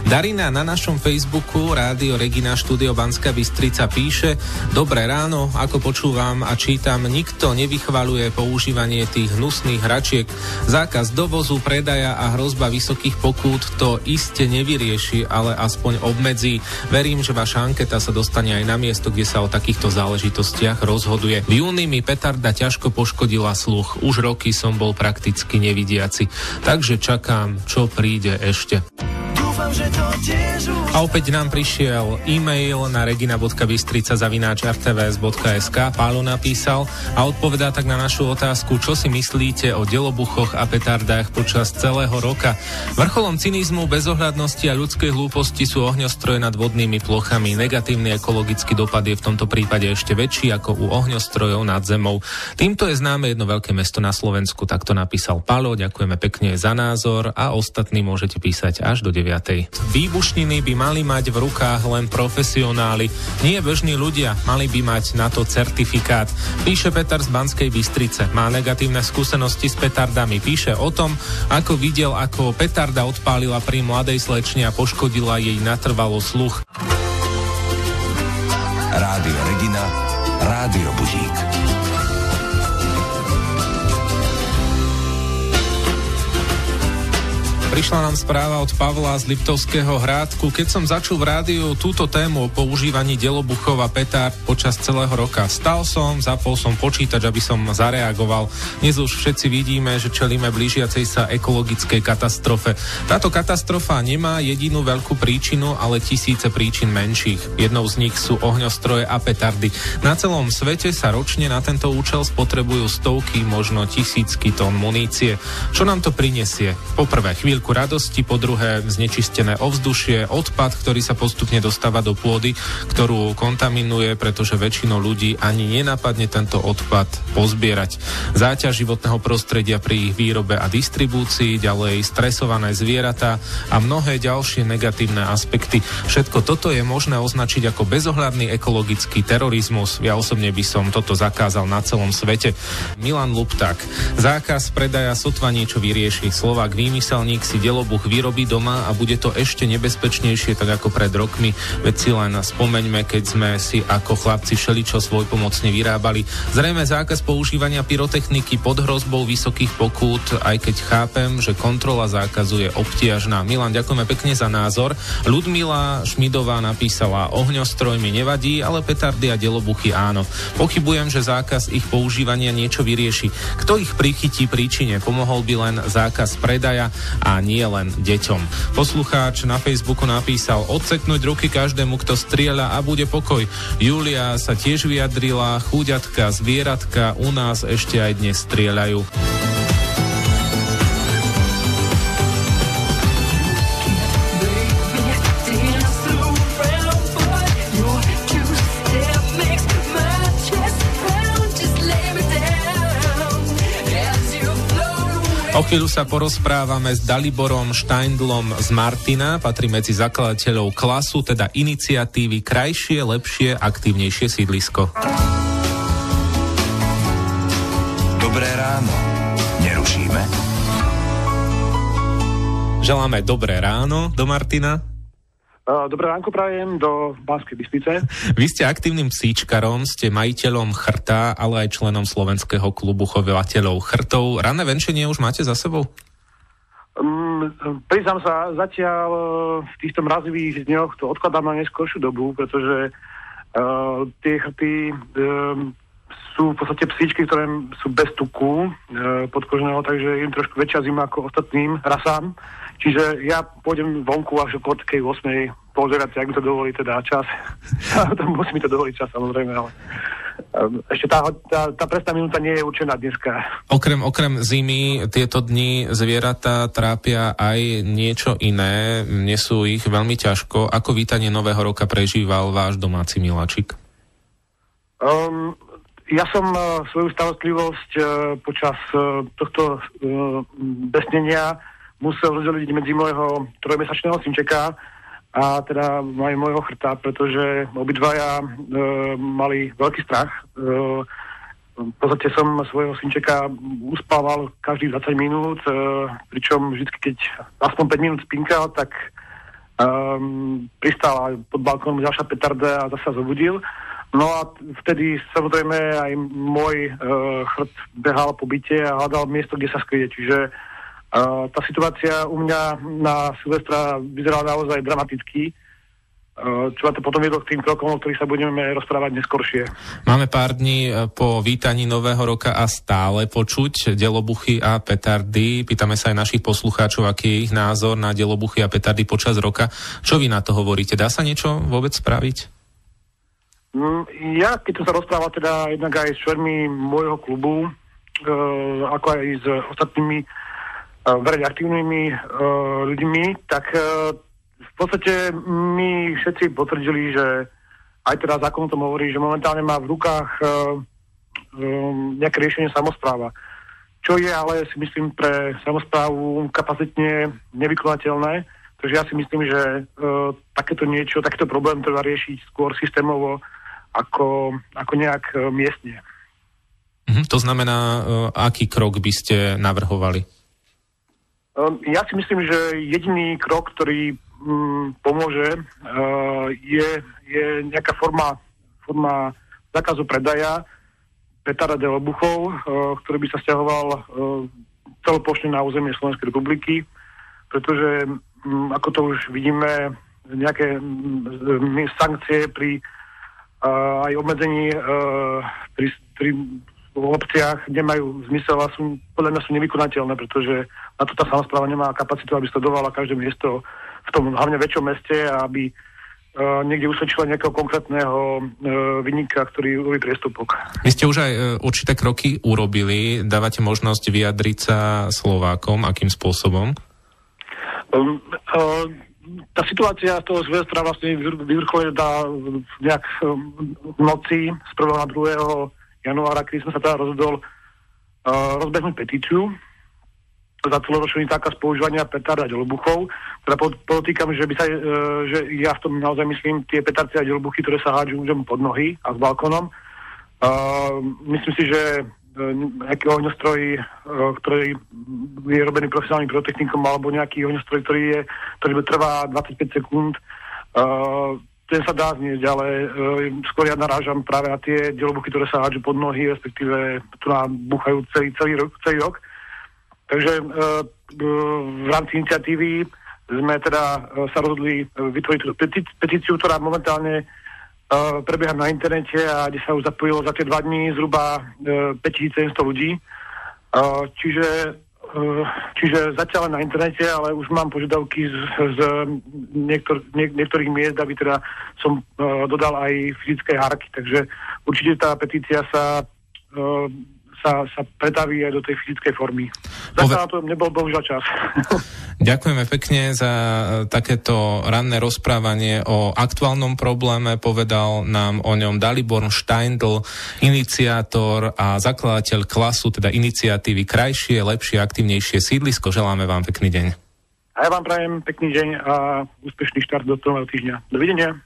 Darina na našom Facebooku Rádio Regina štúdio Banská Bystrica píše: Dobré ráno, ako počúvam a čítam, nikto nevychvaľuje používanie tých hnusných hračiek. Zákaz dovozu, predaja a hrozba vysokých pokút to iste nevyrieši, ale aspoň obmedzí. Verím, že vaša anketa sa dostane aj na miesto, kde sa o takýchto záležitostiach rozhoduje. V júni mi petarda ťažko poškodila sluch. Už roky som bol prakticky nevidiaci. Takže čakám, čo príde ešte. A opäť nám prišiel e-mail na regina.bystrica@rtvs.sk. Pálo napísal a odpovedá tak na našu otázku, čo si myslíte o delobuchoch a petardách počas celého roka. Vrcholom cynizmu, bezohľadnosti a ľudskej hlúposti sú ohňostroje nad vodnými plochami. Negatívny ekologický dopad je v tomto prípade ešte väčší ako u ohňostrojov nad zemou. Týmto je známe jedno veľké mesto na Slovensku, takto napísal Pálo. Ďakujeme pekne za názor a ostatní môžete písať až do 9. Výbušniny by mali mať v rukách len profesionáli, nie bežní ľudia, mali by mať na to certifikát. Píše Peter z Banskej Bystrice. Má negatívne skúsenosti s petardami. Píše o tom, ako videl, ako petarda odpálila pri mladej slečne a poškodila jej natrvalo sluch. Rádio Regina, Rádio Budík. Prišla nám správa od Pavla z Liptovského Hrádku. Keď som začul v rádiu túto tému o používaní delobuchov a petárd počas celého roka, zapol som počítač, aby som zareagoval. Dnes už všetci vidíme, že čelíme blížiacej sa ekologickej katastrofe. Táto katastrofa nemá jedinú veľkú príčinu, ale tisíce príčin menších. Jednou z nich sú ohňostroje a petardy. Na celom svete sa ročne na tento účel spotrebujú stovky, možno tisícky tón munície. Čo nám to prinesie? Poprvé chvíľku radosti, po druhé znečistené ovzdušie, odpad, ktorý sa postupne dostáva do pôdy, ktorú kontaminuje, pretože väčšinou ľudí ani nenapadne tento odpad pozbierať. Záťaž životného prostredia pri ich výrobe a distribúcii, ďalej stresované zvieratá a mnohé ďalšie negatívne aspekty. Všetko toto je možné označiť ako bezohľadný ekologický terorizmus. Ja osobne by som toto zakázal na celom svete. Milan Lupták. Zákaz predaja sotva niečo vyrieši. Slovák výmyselník si delobuch vyrobí doma a bude to ešte nebezpečnejšie, tak ako pred rokmi. Veď si len spomeňme, keď sme si ako chlapci všeličo svojpomocne vyrábali. Zrejme zákaz používania pyrotechniky pod hrozbou vysokých pokút, aj keď chápem, že kontrola zákazu je obtiažná. Milan, ďakujeme pekne za názor. Ľudmila Šmidová napísala: ohňostroj mi nevadí, ale petardy a delobuchy áno. Pochybujem, že zákaz ich používania niečo vyrieši. Kto ich prichytí príčine? Pomohol by len zákaz predaja a nie len deťom. Poslucháč na Facebooku napísal: odseknúť ruky každému, kto strieľa a bude pokoj. Julia sa tiež vyjadrila: chúďatka, zvieratka u nás ešte aj dnes strieľajú. O chvíľu sa porozprávame s Daliborom Štajndlom z Martina, patrí medzi zakladateľov Klasu, teda iniciatívy Krajšie, lepšie, aktívnejšie sídlisko. Dobré ráno. Nerušíme? Želáme dobré ráno do Martina. Dobré ránko prajem do Banskej Bystrice. Vy ste aktívnym psíčkarom, ste majiteľom chrta, ale aj členom Slovenského klubu chovateľov chrtov. Ranné venčenie už máte za sebou? Priznám sa, zatiaľ v týchto mrazivých dňoch to odkladám na neskôršiu dobu, pretože tie chrty sú v podstate psíčky, ktoré sú bez tuku podkožného, takže im trošku väčšia zima ako ostatným rasám. Čiže ja pôjdem vonku až okolo 8:00, pol 9:00, ak mi to dovolí teda čas. Musí mi to dovoliť čas, samozrejme, ale ešte tá presná minúta nie je určená dneska. Okrem zimy tieto dni zvieratá trápia aj niečo iné, nesú ich veľmi ťažko. Ako vítanie nového roka prežíval váš domáci miláčik? Ja som svoju starostlivosť počas tohto besnenia musel rozdeliť medzi môjho 3-mesačného synčeka a teda aj môjho chrta, pretože obidvaja mali veľký strach. V podstate som svojho synčeka uspával každých 20 minút, pričom vždy, keď aspoň 5 minút spinkal, tak pristála pod balkónom ďalšia petarda a zase sa zobudil. No a vtedy samozrejme aj môj chrt behal po byte a hľadal miesto, kde sa skryje. Čiže tá situácia u mňa na Silvestra vyzerala naozaj dramaticky. Čo ma to potom viedlo k tým krokom, o ktorých sa budeme rozprávať neskôršie. Máme pár dní po vítaní Nového roka a stále počuť delobuchy a petardy. Pýtame sa aj našich poslucháčov, aký je ich názor na delobuchy a petardy počas roka. Čo vy na to hovoríte? Dá sa niečo vôbec spraviť? Ja, keď som sa rozprával teda jednak aj s členmi môjho klubu, ako aj s ostatnými verejne aktívnymi ľuďmi, tak v podstate my všetci potvrdili, že aj teda zákon to hovorí, že momentálne má v rukách nejaké riešenie samospráva. Čo je ale, si myslím, pre samosprávu kapacitne nevykonateľné. Takže ja si myslím, že takýto problém treba riešiť skôr systémovo ako nejak miestne. To znamená, aký krok by ste navrhovali? Ja si myslím, že jediný krok, ktorý pomôže, je nejaká forma zákazu predaja petard a delobuchov, ktorý by sa sťahoval celoplošne na územie Slovenskej republiky, pretože ako to už vidíme, nejaké sankcie pri aj obmedzení pri v obciach nemajú zmysel a podľa mňa sú nevykonateľné, pretože na to tá samospráva nemá kapacitu, aby sledovala každé miesto v tom hlavne väčšom meste a aby niekde usvedčila nejakého konkrétneho vinníka, ktorý robí priestupok. Vy ste už aj určité kroky urobili. Dávate možnosť vyjadriť sa Slovákom. Akým spôsobom? Tá situácia z toho Silvestra vlastne vyvrcholila nejak v noci z 1. na 2. januára, kedy som sa teda rozhodol rozbehnúť petíciu za celoročný zákaz používania petard a delobuchov. Teda podotýkam, že ja v tom naozaj myslím tie petardy a delobuchy, ktoré sa hádžu ľuďom pod nohy a s balkónom. Myslím si, že nejaký ohňostroj, ktorý je robený profesionálnym pyrotechnikom, alebo nejaký ohňostroj, ktorý trvá 25 sekúnd, ten sa dá zniesť, ale skôr ja narážam práve na tie delobuchy, ktoré sa hádžu pod nohy, respektíve tu nám búchajú celý rok. Takže v rámci iniciatívy sme teda sa rozhodli vytvoriť tú petíciu, ktorá momentálne prebieha na internete a kde sa už zapojilo za tie 2 dní zhruba 5700 ľudí. Čiže zatiaľ na internete, ale už mám požiadavky z niektorých miest, aby teda som dodal aj fyzické hárky. Takže určite tá petícia sa pretaví aj do tej fyzickej formy. Zatiaľ na to nebol bohužiaľ čas. Ďakujeme pekne za takéto ranné rozprávanie o aktuálnom probléme. Povedal nám o ňom Dalibor Štajndl, iniciátor a zakladateľ Klasu, teda iniciatívy Krajšie, lepšie, aktívnejšie sídlisko. Želáme vám pekný deň. A ja vám prajem pekný deň a úspešný štart do toho týždňa. Dovidenia.